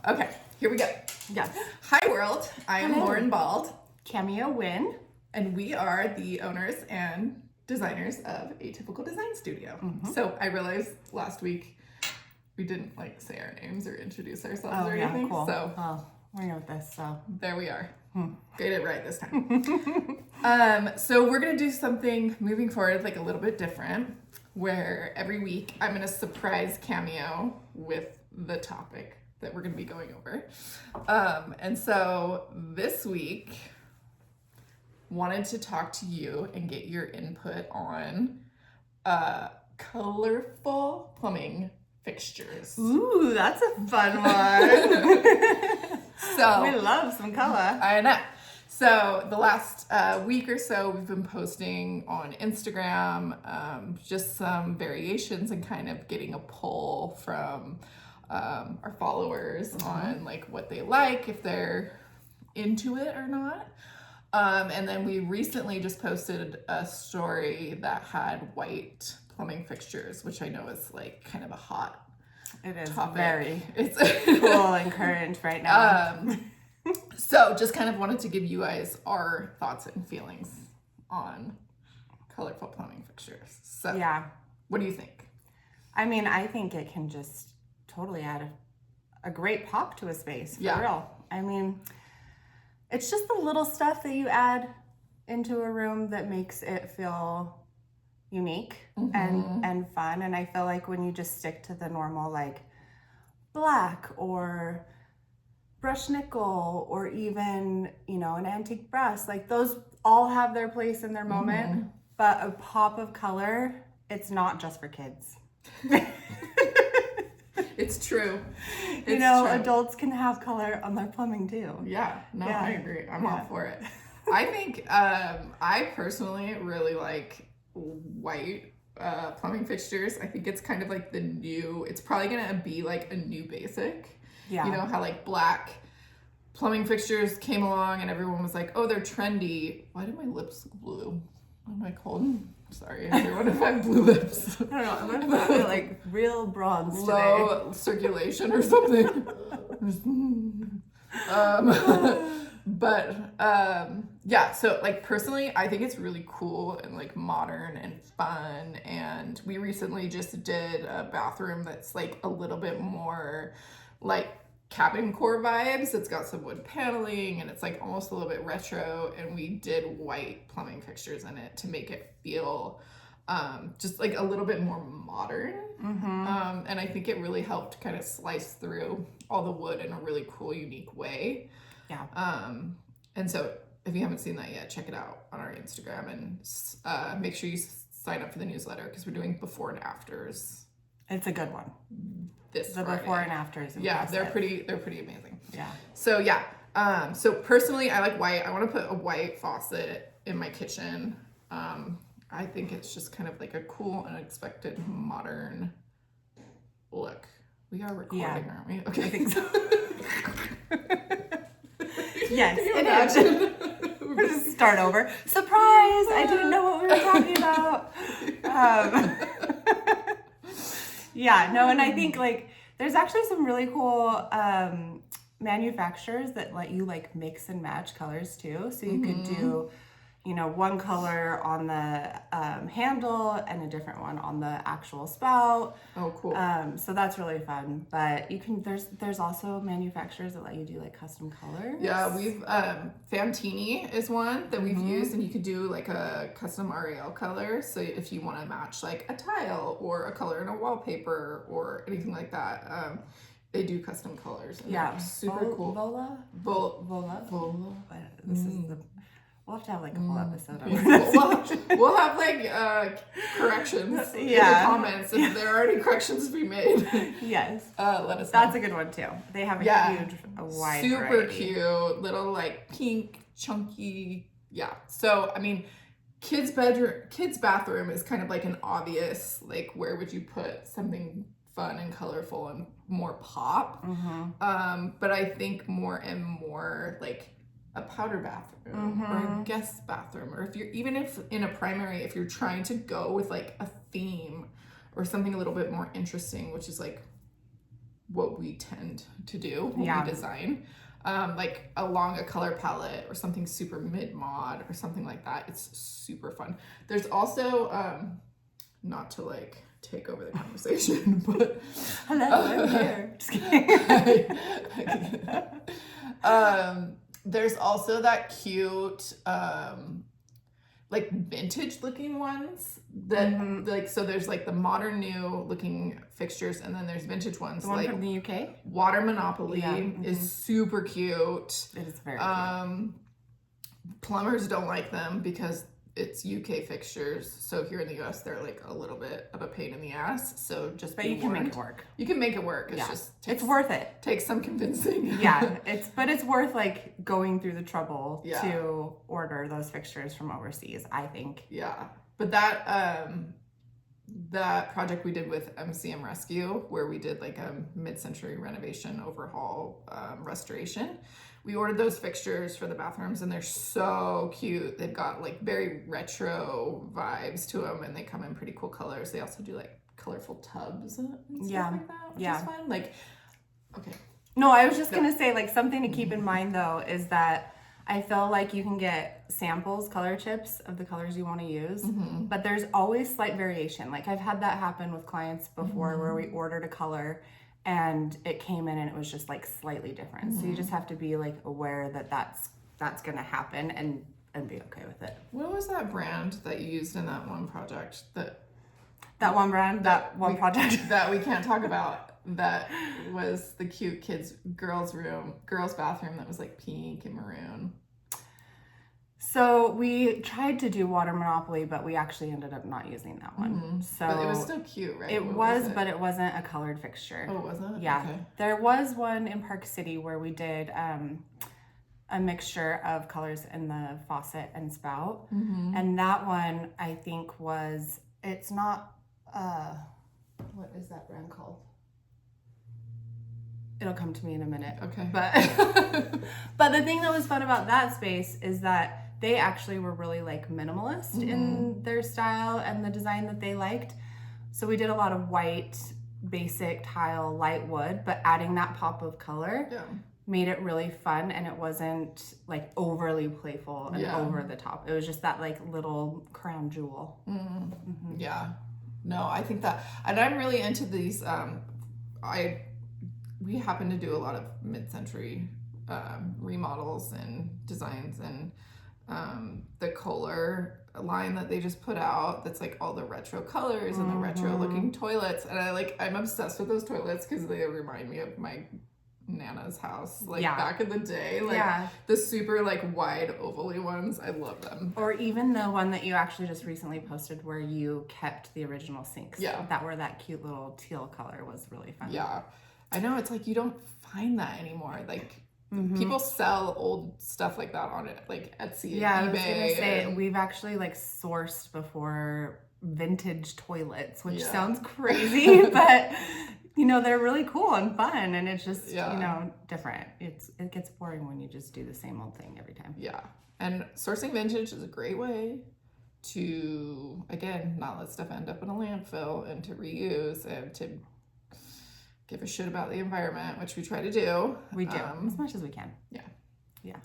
Okay, here we go. Yes. Hi world, I am Hello. Lauren Bald, Cameo win. and we are the owners and designers of Atypical Design Studio. So I realized last week we didn't say our names or introduce ourselves or anything. Cool. So well, we're new with this, so. there we are. Get it right this time. So we're gonna do something moving forward a little bit different, where every week I'm gonna surprise Cameo with the topic that we're gonna be going over. And so this week, wanted to talk to you and get your input on colorful plumbing fixtures. Ooh, that's a fun one. So we love some color. I know. So the last week or so, we've been posting on Instagram just some variations and kind of getting a poll from our followers on what they like, if they're into it or not. And then we recently just posted a story that had white plumbing fixtures, which I know is kind of a hot It is topic. It's cool and current right now. So just kind of wanted to give you guys our thoughts and feelings on colorful plumbing fixtures. So Yeah. what do you think? I mean, I think it can just totally add a great pop to a space, for real. I mean, it's just the little stuff that you add into a room that makes it feel unique and fun. And I feel like when you just stick to the normal black or brushed nickel or even, an antique brass, those all have their place in their moment. But a pop of color, it's not just for kids. It's true. True. Adults can have color on their plumbing too. Yeah, no, Yeah. I agree. I'm all for it. I think I personally really like white plumbing fixtures. I think it's kind of the new, it's probably gonna be a new basic. Yeah. You know how black plumbing fixtures came along and everyone was like, oh, they're trendy. Why do my lips look blue? Am I cold? Sorry, everyone, if I have blue lips. I don't know. I'm gonna feel real bronze today. Low circulation or something. Yeah, so personally, I think it's really cool and modern and fun. And we recently just did a bathroom that's a little bit more cabin core vibes. It's got some wood paneling and it's almost a little bit retro, and we did white plumbing fixtures in it to make it feel just a little bit more modern. And I think it really helped kind of slice through all the wood in a really cool, unique way. Yeah. And so if you haven't seen that yet, check it out on our Instagram and make sure you sign up for the newsletter, because we're doing before and afters. It's a good one. The before and afters. Yeah, they're pretty amazing. Yeah. So yeah. So personally, I like white. I want to put a white faucet in my kitchen. I think it's just kind of a cool, unexpected, modern look. We are recording, aren't we? Okay. I think so. Yes, Can you it imagine? is. We're just start over. Surprise! I didn't know what we were talking about. Yeah, no, and I think there's actually some really cool manufacturers that let you mix and match colors too. So you could do, one color on the handle and a different one on the actual spout. Oh, cool. So that's really fun. But you can there's also manufacturers that let you do custom colors. Yeah, we've Fantini is one that we've used, and you could do a custom RAL color. So if you want to match a tile or a color in a wallpaper or anything like that, they do custom colors. And they're super cool. Vola. This is the. We'll have to have a whole episode on this. We'll have corrections in the comments if there are any corrections to be made. Yes. Let us know. That's a good one too. They have a wide super variety. cute, little pink, chunky. Yeah. So I mean, kids' bathroom is kind of an obvious where would you put something fun and colorful and more pop. But I think more and more a powder bathroom or a guest bathroom, or if in a primary, if you're trying to go with a theme or something a little bit more interesting, which is what we tend to do when we design. Like along a color palette or something super mid-mod or something like that. It's super fun. There's also, not to like take over the conversation, but hello, I'm here. Just kidding. There's also that cute like vintage looking ones that like, so there's like the modern new looking fixtures, and then there's vintage ones. The one like from the UK? Water Monopoly is super cute. It is very cute. Plumbers don't like them because it's UK fixtures. So here in the US, they're like a little bit of a pain in the ass. So just but you can make it work. You can make it work. It's just it's worth it. Takes some convincing. Yeah, it's worth like going through the trouble to order those fixtures from overseas, I think. Yeah, but that project we did with MCM Rescue, where we did like a mid-century renovation overhaul restoration. We ordered those fixtures for the bathrooms, and they're so cute. They've got like very retro vibes to them, and they come in pretty cool colors. They also do like colorful tubs and stuff like that, which is fun. Like, okay. No, I was just gonna say, like, something to keep in mind though is that I feel like you can get samples, color chips of the colors you want to use, but there's always slight variation. Like I've had that happen with clients before where we ordered a color and it came in and it was just like slightly different. So you just have to be like aware that that's going to happen and be okay with it. What was that brand that you used in that one project that we can't talk about? That was the cute girls' bathroom that was like pink and maroon. So we tried to do Water Monopoly, but we actually ended up not using that one. So but it was still cute, right? It was, but it wasn't a colored fixture. Oh, wasn't it? Yeah. Okay. There was one in Park City where we did a mixture of colors in the faucet and spout. And that one I think it's not, what is that brand called? It'll come to me in a minute. Okay. But the thing that was fun about that space is that they actually were really like minimalist in their style and the design that they liked. So we did a lot of white, basic tile, light wood, but adding that pop of color made it really fun, and it wasn't like overly playful and over the top. It was just that like little crown jewel. Yeah. No, I think that, and I'm really into these, we happen to do a lot of mid-century remodels and designs, and the Kohler line that they just put out, that's like all the retro colors and the retro looking toilets, and I'm obsessed with those toilets because they remind me of my Nana's house, like back in the day, like the super like wide ovally ones. I love them. Or even the one that you actually just recently posted where you kept the original sinks that were that cute little teal color was really fun. I know, it's like you don't find that anymore. Like people sell old stuff like that on it, like Etsy and eBay. I was gonna say, we've actually like sourced before vintage toilets, which sounds crazy, but you know, they're really cool and fun, and it's just you know, different. It gets boring when you just do the same old thing every time. Yeah, and sourcing vintage is a great way to, again, not let stuff end up in a landfill, and to reuse, and to give a shit about the environment, which we try to do. We do, as much as we can. Yeah.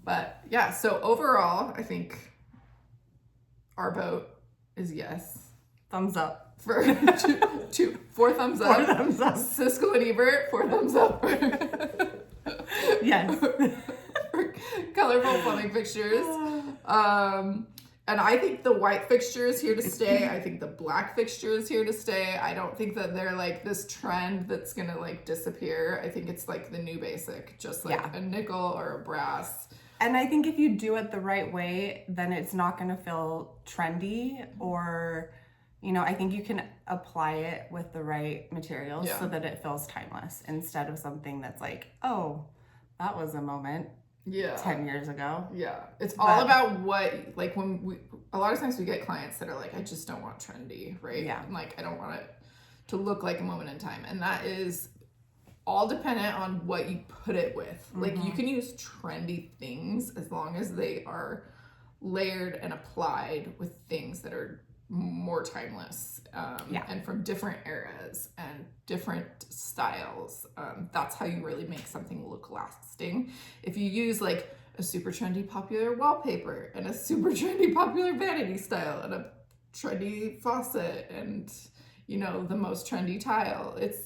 But yeah, so overall, I think our vote is yes. Thumbs up. For 4 thumbs up. 4 thumbs up. Siskel and Ebert, 4 thumbs up. Yes. For colorful plumbing fixtures. And I think the white fixture is here to stay. I think the black fixture is here to stay. I don't think that they're like this trend that's gonna like disappear. I think it's like the new basic, just like a nickel or a brass. And I think if you do it the right way, then it's not gonna feel trendy, or, you know, I think you can apply it with the right materials so that it feels timeless, instead of something that's like, oh, that was a moment. 10 years ago. It's all about what, like, a lot of times we get clients that are like, I just don't want trendy, right? And like, I don't want it to look like a moment in time. And that is all dependent on what you put it with. Like, you can use trendy things as long as they are layered and applied with things that are more timeless and from different eras and different styles. That's how you really make something look lasting. If you use like a super trendy popular wallpaper and a super trendy popular vanity style and a trendy faucet and, you know, the most trendy tile, it's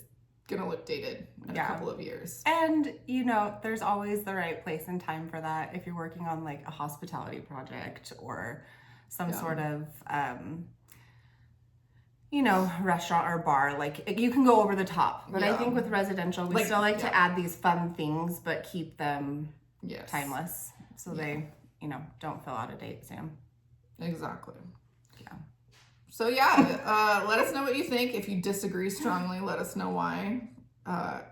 gonna look dated in a couple of years. And, you know, there's always the right place and time for that. If you're working on like a hospitality project or some sort of, you know, restaurant or bar, like you can go over the top. But I think with residential, we still like to add these fun things, but keep them timeless. So they, you know, don't feel out of date, Sam. Exactly. Yeah. So yeah, let us know what you think. If you disagree strongly, let us know why.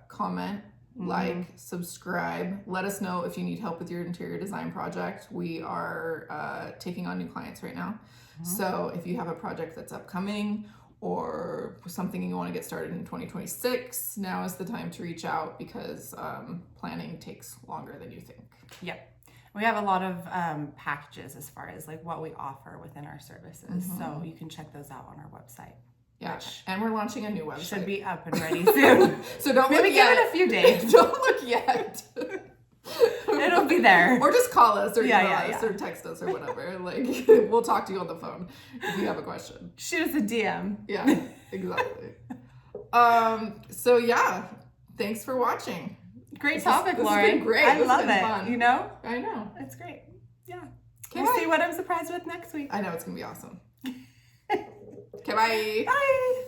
Comment, like, subscribe. Let us know if you need help with your interior design project. We are taking on new clients right now. So if you have a project that's upcoming or something you want to get started in 2026, now is the time to reach out because planning takes longer than you think. Yep. We have a lot of packages as far as like what we offer within our services. So you can check those out on our website. Yeah, and we're launching a new website. Should be up and ready soon. So don't maybe look yet. give it a few days. Don't look yet. It'll be there. Or just call us or email us or text us or whatever. Like, we'll talk to you on the phone if you have a question. Shoot us a DM. Yeah, exactly. So yeah, thanks for watching. Great topic, Lauren. This has been great. I love it. Fun. You know? I know. It's great. Yeah. Okay, we'll see what I'm surprised with next week. I know, it's going to be awesome. Okay, bye. Bye.